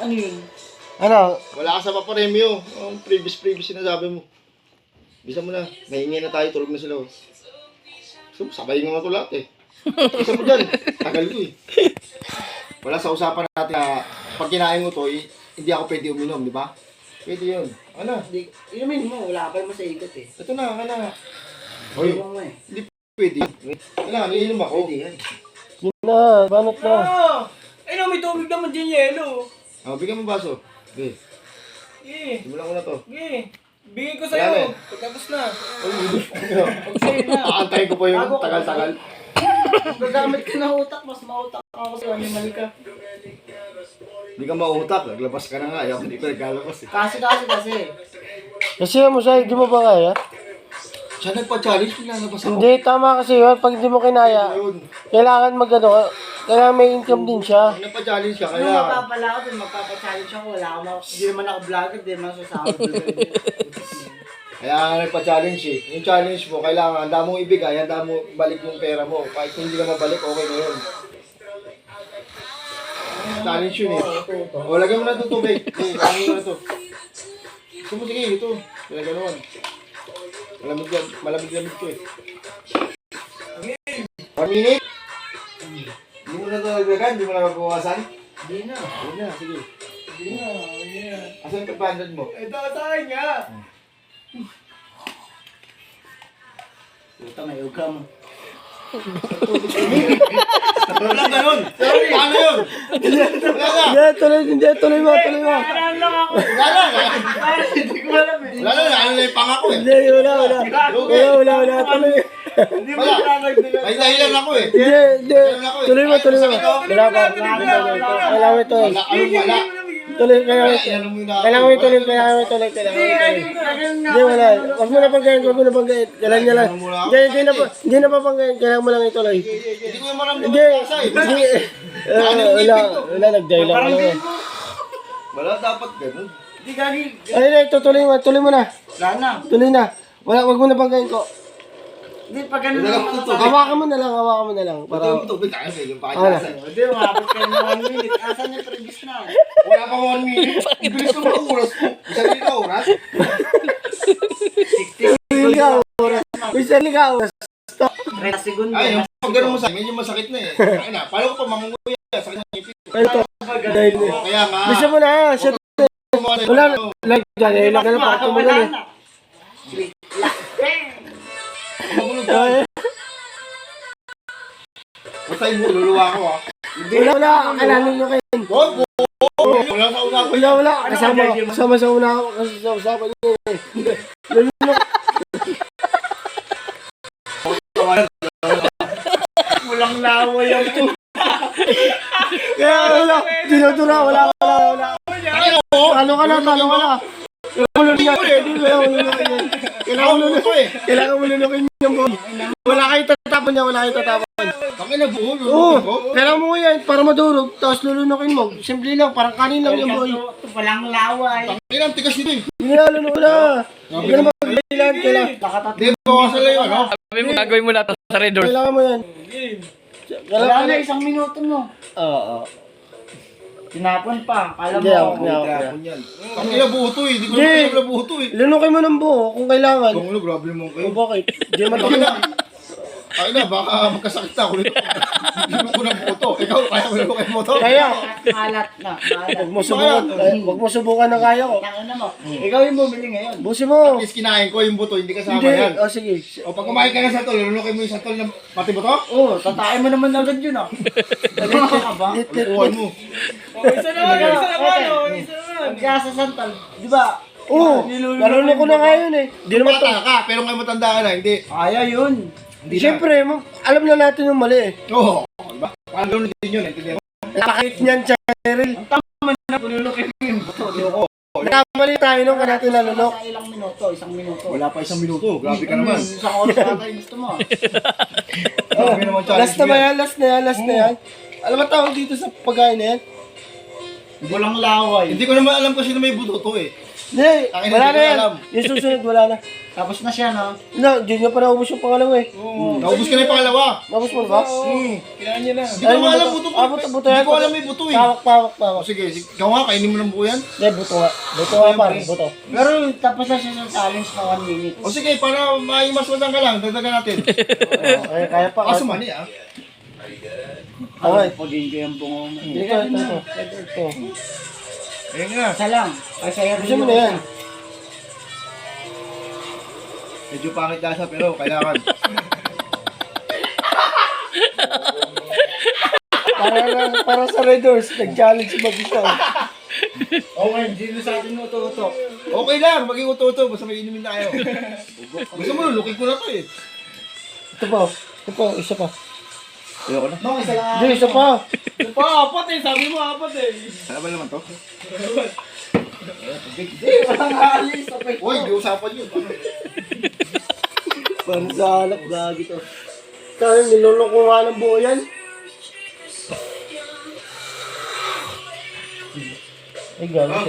Ano yun? Ano? Wala ka sa paparemyo. Ang previous sinasabi mo. Bisa mo na. Mahingi na tayo. Tulog na sila. Oh. So, sabay nga ito lahat eh. Isa mo dyan. Tagal ko eh. Wala sa usapan natin na pag kinain mo to, hindi ako pwede uminom, di ba? Pwede yun. Ano? Inumin mo, wala pa naman sa ikot eh. Ito na, Hoy, Inumin mo eh. hindi pwede. Wala, naiinom ako. Pwede yan. Yun na, banat na. Ay no, may tubig naman dyan yelo. Oh, bigyan mo baso. Okay. Sige, Simulan ko na to. sige. Bigay ko Wala na sa'yo. eh. Pagkatapos na. Huwag sa'yo na. Aantayin ko pa yung Bago ko. tagal-tagal. Kung gagamit ka ng utak, mas mautak ako sa'yo. Animal ka. Hindi ka mautak. Naglabas ka na nga. Ayaw, hindi ko naglalabas eh. Kasi. Kasi mo siya, hindi mo ba kaya? Siya nagpa-challenge, nilalabas ako. Hindi, tama kasi yun. Pag hindi mo kinaya, Ayun. kailangan magano, kailangan may income din siya. Pag nagpa-challenge ka, Ano kaya... mapapala ako dun, magpapachallenge ako. Wala ako, hindi naman ako vlogger, hindi naman sasahod. Kaya nga nagpa-challenge eh. Yung challenge mo, kailangan, handa mong ibigay, handa mo balik yung pera mo. Kahit kung hindi ka mabalik, okay na yun. Challenge yun eh. O, lagyan mo na ito tubig. Lagyan mo na ito. Ito mo, sige, ito. Lagyan naman. Malamig ko eh. 1 minute? Hindi mo na ito naglagan, hindi mo na magbukasan? Hindi na. Hindi na, sige. Hindi na. Asan yung 500 mo? Ito sa akin nga. Puta, may uga mo. Walang ganun! Paano yun? Wala na! Hindi, tuloy mo. Parang lang ako. Wala na! Hindi ko alam eh. Wala na, ano na yung pangako eh. Hindi, wala. Tuloy. Hindi mo sinanag nila. May dahilan ako eh. Hindi. Tuloy mo. Wala pa. Kailangan mo ito. Wala, anong wala? Tuloy, kailangan mo Kaya, mo yung Kailangan mo ituloy. Hindi, wala. Huwag mo na panggayin. Kailangan niya lang. Hindi na papanggayin. Kailangan mo lang ituloy. Hindi ko yung maramdaman Hindi. ng lasa eh. Wala. Nagdahilan ka lang. Wala dapat ganun. Hindi gagi. Ay, tuloy mo na. Wala na. Tuloy na. Wag mo na panggayin ko. Hindi, pag ganun Wala naman ka ako. Hawakan mo na lang. Ito Para yung tubig tayo yung pakitasa. Hindi, umabot kayo ng 1 minute. Asan yung previous na? Wala pa 1 minute. Bilis ko mga oras mo. Isang dito oras. Isali ka. 30 segundo. Ay, yung pag ganun mo sa medyo masakit na eh. Ay na, paano ko pa mangunguya? Sakit na ngipin. Ito. Dahil. Kaya nga. Bisa mo na. Shit. Wala. Dahil lang para tumuloy. Magulog ka. Basta yung luluwa ko ah. Wala. Kailangan nyo kayo. Wala sa usapan. Wala. Kasama sa una ako. Kasi sa usapan nyo eh. Walang laway ang po. Kaya wala. Dinudura. Wala. Talo ka na. Kailangan mo lunukin yung boy. Wala kayo tatapon niya. Kami na buo. Oo. Kailangan mo yan para madurog. Tapos lulunukin mo. Simple lang. Parang kanin lang yung boy. Ito walang laway. Ang ang tigas nito eh. Hindi na lulunok na. Hindi ka na magkailan. Di ba kasi lang yun, no? Sabi mo, gagawin mo lahat sa Red Doors. Kailangan mo yan. Wala na, 1 minuto mo. Oo. Tinapon pa. Alam Hindi, mo. Kami na buo to eh. Di ko Hindi. na buo to eh. Lunukin mo ng buo kung kailangan. Kung ano, grabe naman kayo. O bakit? Hindi man Ay na. Ay na, baka magkasakit ako nito. Hindi ko ng buo to. Ikaw, kaya mo na kayo mo to. Kaya. Malat na. Huwag mo subukan na kaya ko. Tangin na mo. Ikaw yung bumili ngayon. Busi mo. At least kinain ko yung buto, hindi kasama Hindi. yan. O sige. O pag kumain ka ng santol, lunukin mo yung santol na pati buto? Oo, tatain mo naman agad yun ah. Ano ka ba? Uwan mo. Isa naman. Pagkasa santal, di ba? Oo. Nalunok ko na nga yun eh. Hindi naman to. Bata ka, pero ngayon matanda ka na, hindi. Kaya yun. Hindi na. Siyempre, alam na natin yung mali eh. Oo. Diba? Paano din yun, intindihan mo? Nakakit niyan, Cheryl. Ang tama na pulunukin mo yung buto. Ayoko. Nakamali tayo nung natin nalunok. Sa ilang minuto, 1 minuto. Wala pa 1 minuto, grabe ka naman. Isang oras ata yung gusto mo. Grabe naman challenge Last na ba yan? Last na yan. Alam mo tawag dito sa pagkain na yan? Walang laway. Hindi ko naman alam kasi na may buto to eh. Hindi, Akin wala hindi na ko yan. alam. Yung susunod, wala na. Tapos na siya, no? No, di niya pa naubos yung pangalawa eh. Naubos ka na yung pangalawa. Naubos mo na ba? Kailangan niya na. Hindi ko alam buto ko. Buto Hindi yan. ko alam may buto eh. Pawak. O sige, ikaw nga, kainin mo ng buo yan. Hindi, buto nga. Buto nga pare, buto. Pero tapos na siya sa challenge na 1 minute. O sige, para maimaswadan ka lang, dagdagan natin. Ay, kaya pa. Kaso mani ah. Okay. Pagin ko yung bungo mo. Ito. Ayun nga. Isa lang. Ay, sa'yo. Gusto mo na yan. Medyo pangit lasa pero kailangan. Para sa Red Doors, nag-challenge si mag-isa. Okay, hindi na sa atin uto-uto. Okay lang, maging uto-uto, basta may inumin tayo. Gusto mo, lulukin ko na to eh. Ito pa, isa pa. Ayoko na. No, isa lang. Hindi, isa pa. Apat eh. Sabi mo apat eh. Ano ba naman to? Walang alis. Okay. Uy, di usapan yun. Pansalap, gagi to. Kaya niloloko nga ng buo yan. Ay, gagi.